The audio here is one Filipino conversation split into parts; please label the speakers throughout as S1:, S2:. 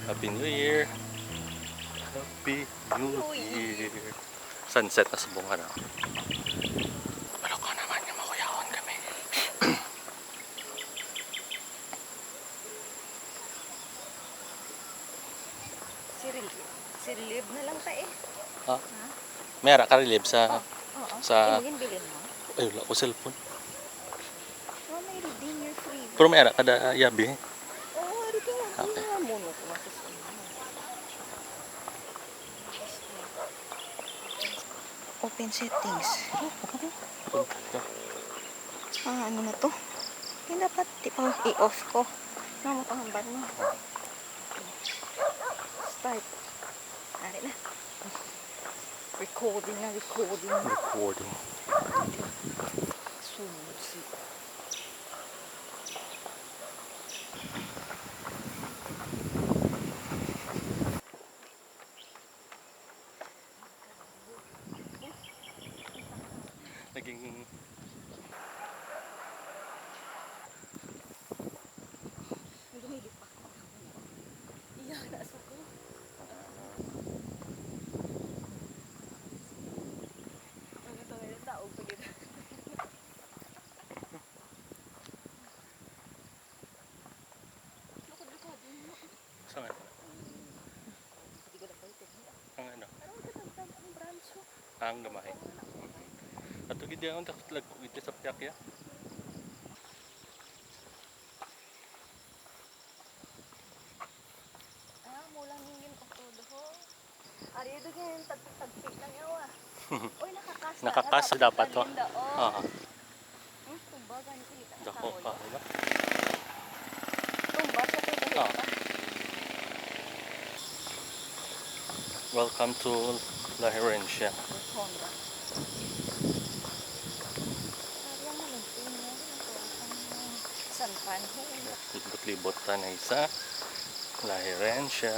S1: Happy New Year! Happy New Year! Sunset na subong na. Wala ko naman yung makuyawan kami.
S2: Silib na lang ta eh.
S1: Ha? Mayara ka relieve sa...
S2: Oo.
S1: Sa...
S2: Bilhin mo.
S1: Ay, wala ko cellphone.
S2: Oh, may redeem your free.
S1: Pero mayara ka da yabi.
S2: Oh, redeem mo.
S1: Okay.
S2: Muna ko na kasi. Open settings. Ano na to? Hindi dapat i-off ko. Mamatangambad mo. Start. Ari na. Recording na, recording.
S1: Recording.
S2: Susi.
S1: Naging...
S2: Lumilip pa. Iyak na sa ko. Ang ito ngayon tao pa dito.
S1: Saan?
S2: Hindi ko na pa ito.
S1: Ang ano?
S2: Pero magandang ang brancho.
S1: Ang gamay. Ato gid ang taklag ko gid sa piyak ya.
S2: Mulang yun o todo. Ari ito ganyan, tagpik lang yawa. Uy, nakakas na.
S1: Nakakas dapat to.
S2: Oo. Tumba, ganito kita.
S1: Dako pa, diba?
S2: Tumba, siya ito kita.
S1: Welcome to La Herencia.
S2: Honda. San Juan.
S1: Libot-libot ta na isa. La Herencia.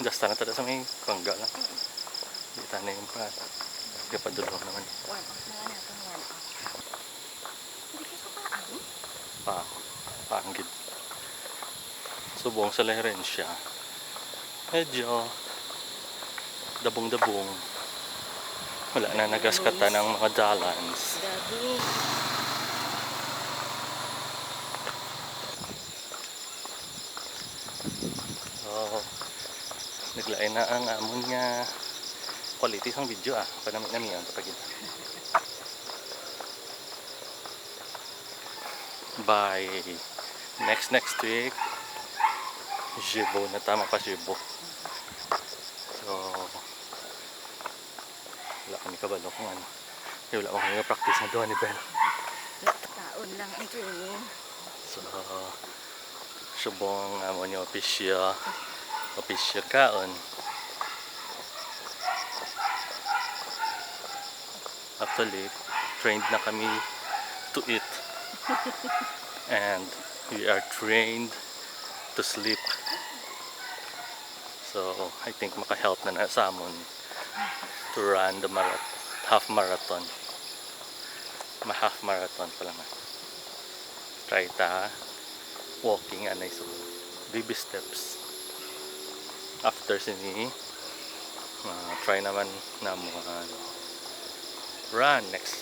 S1: Just na tada sa may pangga lang. Di ta na yung pa. Di pa dulo naman.
S2: One off na lang natin, one off. Hindi ka kapaan?
S1: Paanggid. Subong sa La Herencia. Medyo dabong-dabong. Wala na nagaskata ng mga dalans.
S2: Gabi.
S1: So, naglain na ang amon nga quality sang video panami-nami ang kapag ito. By next week, Jibo na tama pa Jibo. So, wala kami kabalo kung ano. Wala ko kami practice na doon ni Ben.
S2: Taon lang ang training.
S1: So, subong amon yung official kaon. Actually, trained na kami to eat. And we are trained to sleep. So, I think maka-help na sa amon to run the half marathon. Half marathon pa lang. Try ta walking anay so baby steps. After sini try naman na mo run next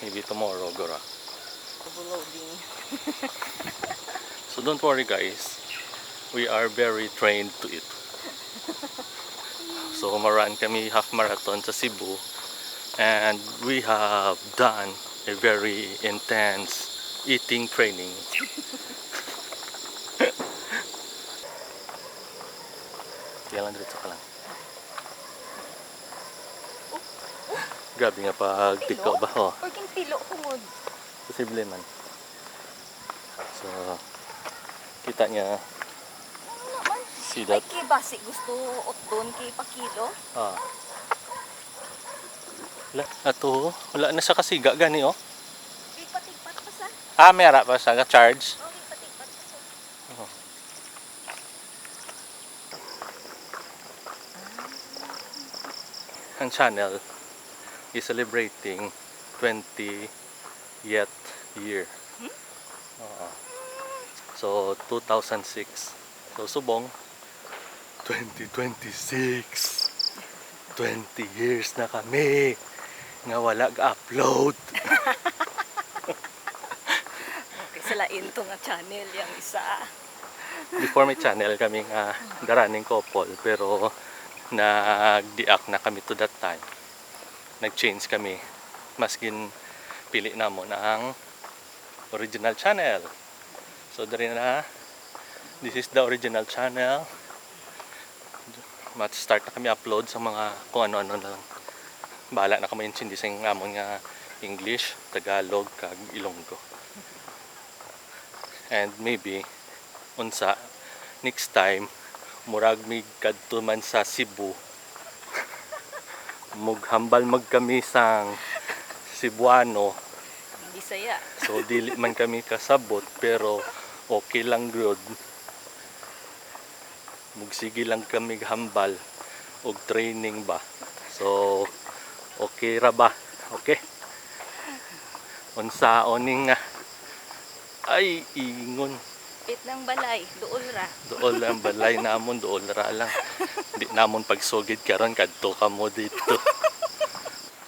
S1: maybe tomorrow gora.
S2: Overloading.
S1: So don't worry guys, we are very trained to eat. So maran kami half marathon sa Cebu and we have done a very intense eating training. Kaya lang diretso ka lang. Grabe nga pag tikaw ba? Oh,
S2: Or king tilo kumod.
S1: posible man. So, kita niya.
S2: Ano naman?
S1: See
S2: Ay,
S1: that?
S2: kay basi gusto otdon kay pakilo.
S1: Wala na siya kasiga gani oh.
S2: Kay patipat pa sa.
S1: Mera pa siya charge.
S2: Oh, kay patipat pa sa.
S1: Ang channel is celebrating 20th year. So 2006. So subong 2026. 20 years na kami nga wala ga-upload.
S2: Okay, salain to nga channel yung isa.
S1: Before may channel kami nga daraning couple, pero nag-deact na kami to that time. Nag-change kami. Maskin pili na mo ang original channel. So dari na, this is the original channel. Start na kami upload sa mga kung ano-ano na lang. Bahala na kami yung sindising amon nga English, Tagalog, kag Ilonggo. And maybe unsa next time murag mig kadto man sa Cebu. Mughambal kami sang Cebuano.
S2: Bisaya.
S1: So dili man kami kasabot pero okay lang gyud. Mugsige lang kami hambal og training ba. So okay ra ba? Okay. Unsaon ning ay ingon.
S2: Pit ng balay, duol ra.
S1: Dool ang balay namon, dool ra lang. Di namon pagsugid karon kadto ka mo dito.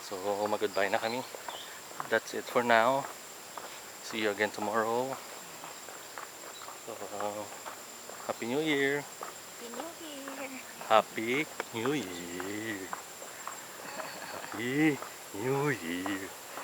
S1: So mag-goodbye na kami. That's it for now. See you again tomorrow. Happy New Year.
S2: Happy New Year.
S1: Happy New Year. Happy New Year.